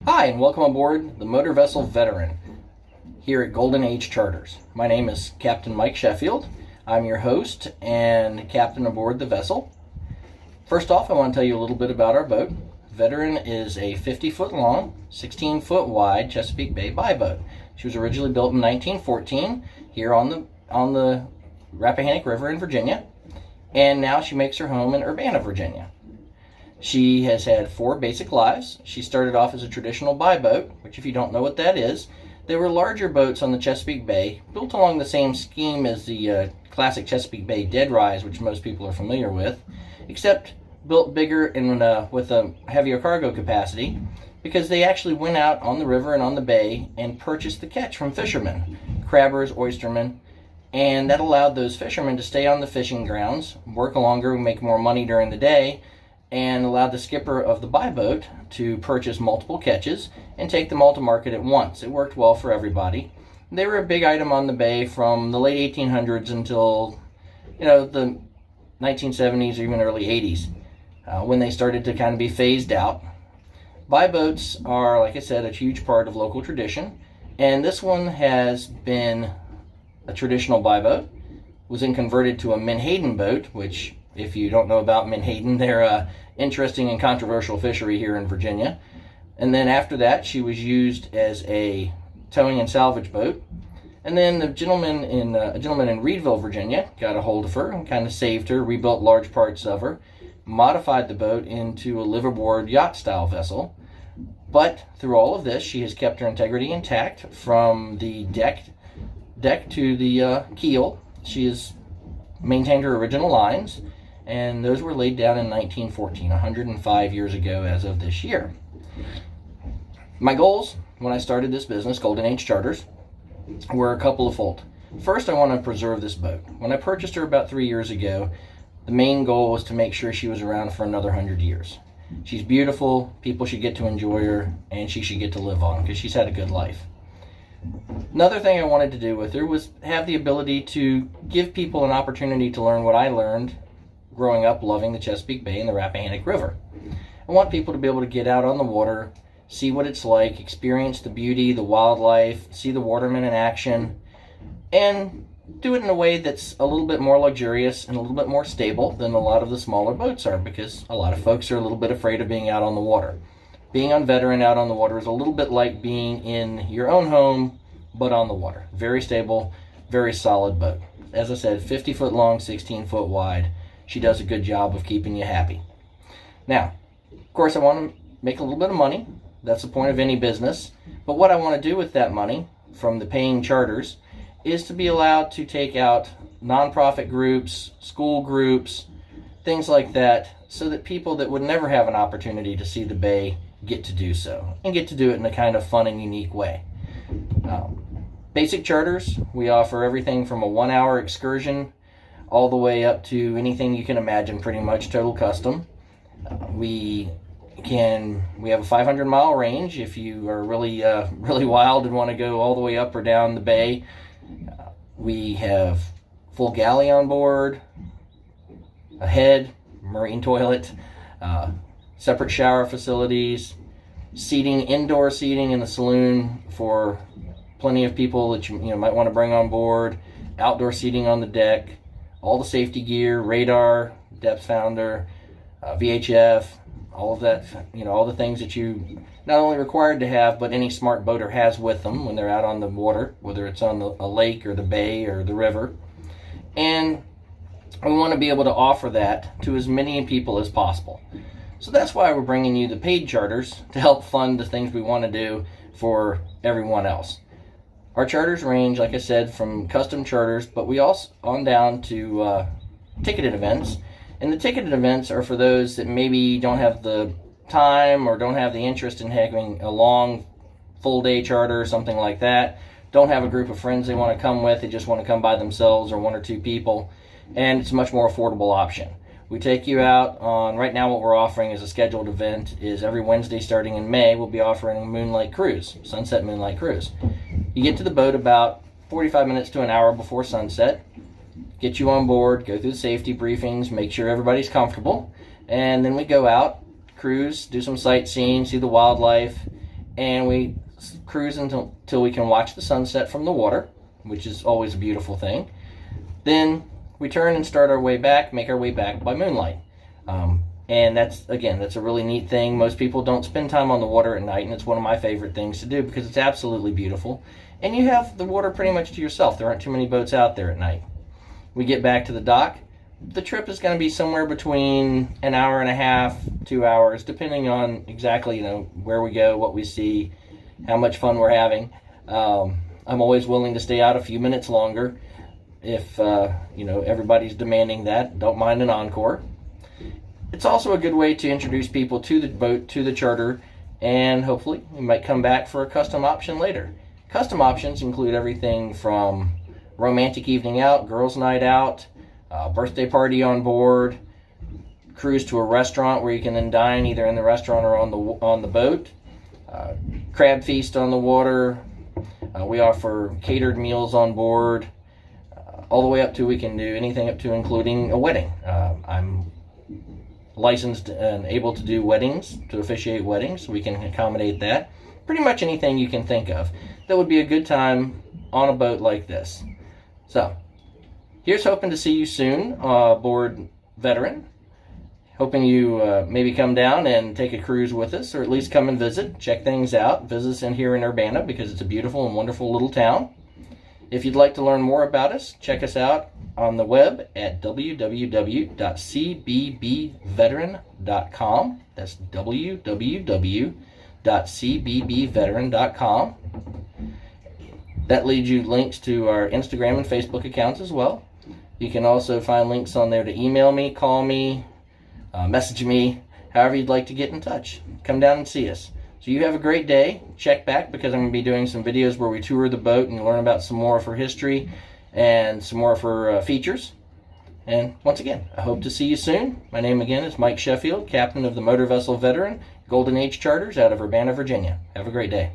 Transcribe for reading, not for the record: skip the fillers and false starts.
Hi, and welcome aboard the Motor Vessel Veteran here at Golden Age Charters. My name is Captain Mike Sheffield. I'm your host and captain aboard the vessel. First off, I want to tell you a little bit about our boat. Veteran is a 50-foot long, 16-foot wide Chesapeake Bay boat. She was originally built in 1914 here on the Rappahannock River in Virginia, and now she makes her home in Urbana, Virginia. She has had 4 basic lives. She started off as a traditional boat, which if you don't know what that is, they were larger boats on the Chesapeake Bay, built along the same scheme as the classic Chesapeake Bay dead rise, which most people are familiar with, except built bigger and with a heavier cargo capacity, because they actually went out on the river and on the bay and purchased the catch from fishermen, crabbers, oystermen, and that allowed those fishermen to stay on the fishing grounds, work longer, make more money during the day, and allowed the skipper of the boat to purchase multiple catches and take them all to market at once. It worked well for everybody. They were a big item on the bay from the late 1800s until the 1970s or even early 80s, when they started to kind of be phased out. Boats are, like I said, a huge part of local tradition, and this one has been a traditional boat. Was then converted to a menhaden boat, which, if you don't know about menhaden, they're an interesting and controversial fishery here in Virginia. And then after that, she was used as a towing and salvage boat. And then a gentleman in Reedville, Virginia, got a hold of her and kind of saved her, rebuilt large parts of her, modified the boat into a liveaboard yacht-style vessel. But through all of this, she has kept her integrity intact from the deck to the keel. She has maintained her original lines, and those were laid down in 1914, 105 years ago as of this year. My goals when I started this business, Golden Age Charters, were a couple of fold. First, I want to preserve this boat. When I purchased her about 3 years ago, the main goal was to make sure she was around for another 100 years. She's beautiful, people should get to enjoy her, and she should get to live on because she's had a good life. Another thing I wanted to do with her was have the ability to give people an opportunity to learn what I learned growing up loving the Chesapeake Bay and the Rappahannock River. I want people to be able to get out on the water, see what it's like, experience the beauty, the wildlife, see the watermen in action, and do it in a way that's a little bit more luxurious and a little bit more stable than a lot of the smaller boats are, because a lot of folks are a little bit afraid of being out on the water. Being on Veteran out on the water is a little bit like being in your own home, but on the water. Very stable, very solid boat. As I said, 50-foot long, 16-foot wide. She does a good job of keeping you happy. Now, of course, I want to make a little bit of money. That's the point of any business. But what I want to do with that money from the paying charters is to be allowed to take out nonprofit groups, school groups, things like that, so that people that would never have an opportunity to see the bay get to do so, and get to do it in a kind of fun and unique way. Basic charters, we offer everything from a 1-hour excursion all the way up to anything you can imagine, pretty much total custom. We have a 500-mile range if you are really wild and want to go all the way up or down the bay. We have full galley on board, a head, marine toilet, separate shower facilities, indoor seating in the saloon for plenty of people that you might want to bring on board, outdoor seating on the deck, all the safety gear, radar, depth finder, VHF, all of that, all the things that you not only required to have, but any smart boater has with them when they're out on the water, whether it's on a lake or the bay or the river. And we want to be able to offer that to as many people as possible. So that's why we're bringing you the paid charters to help fund the things we want to do for everyone else. Our charters range, like I said, from custom charters, but we also on down to ticketed events. And the ticketed events are for those that maybe don't have the time or don't have the interest in having a long full day charter or something like that. Don't have a group of friends they want to come with. They just want to come by themselves or 1 or 2 people. And it's a much more affordable option. We take you out on, right now what we're offering as a scheduled event is every Wednesday starting in May, we'll be offering a moonlight cruise, sunset moonlight cruise. You get to the boat about 45 minutes to an hour before sunset, get you on board, go through the safety briefings, make sure everybody's comfortable, and then we go out, cruise, do some sightseeing, see the wildlife, and we cruise until we can watch the sunset from the water, which is always a beautiful thing. Then we turn and start our way back, make our way back by moonlight. And that's a really neat thing. Most people don't spend time on the water at night, and it's one of my favorite things to do because it's absolutely beautiful. And you have the water pretty much to yourself. There aren't too many boats out there at night. We get back to the dock. The trip is going to be somewhere between an hour and a half, 2 hours, depending on exactly, where we go, what we see, how much fun we're having. I'm always willing to stay out a few minutes longer if, everybody's demanding that. Don't mind an encore. It's also a good way to introduce people to the boat, to the charter, and hopefully we might come back for a custom option later. Custom options include everything from romantic evening out, girls' night out, birthday party on board, cruise to a restaurant where you can then dine either in the restaurant or on the boat, crab feast on the water. We offer catered meals on board, all the way up to we can do anything up to including a wedding. I'm licensed and able to do weddings, to officiate weddings, so we can accommodate that. Pretty much anything you can think of that would be a good time on a boat like this. So, here's hoping to see you soon aboard Veteran. Hoping you maybe come down and take a cruise with us, or at least come and visit, check things out, visit us here in Urbana because it's a beautiful and wonderful little town. If you'd like to learn more about us, check us out on the web at www.cbbveteran.com. That's www.cbbveteran.com. That leads you links to our Instagram and Facebook accounts as well. You can also find links on there to email me, call me, message me, however you'd like to get in touch. Come down and see us. So you have a great day. Check back because I'm going to be doing some videos where we tour the boat and learn about some more of her history and some more of her features. And once again, I hope to see you soon. My name again is Mike Sheffield, captain of the Motor Vessel Veteran, Golden Age Charters out of Urbana, Virginia. Have a great day.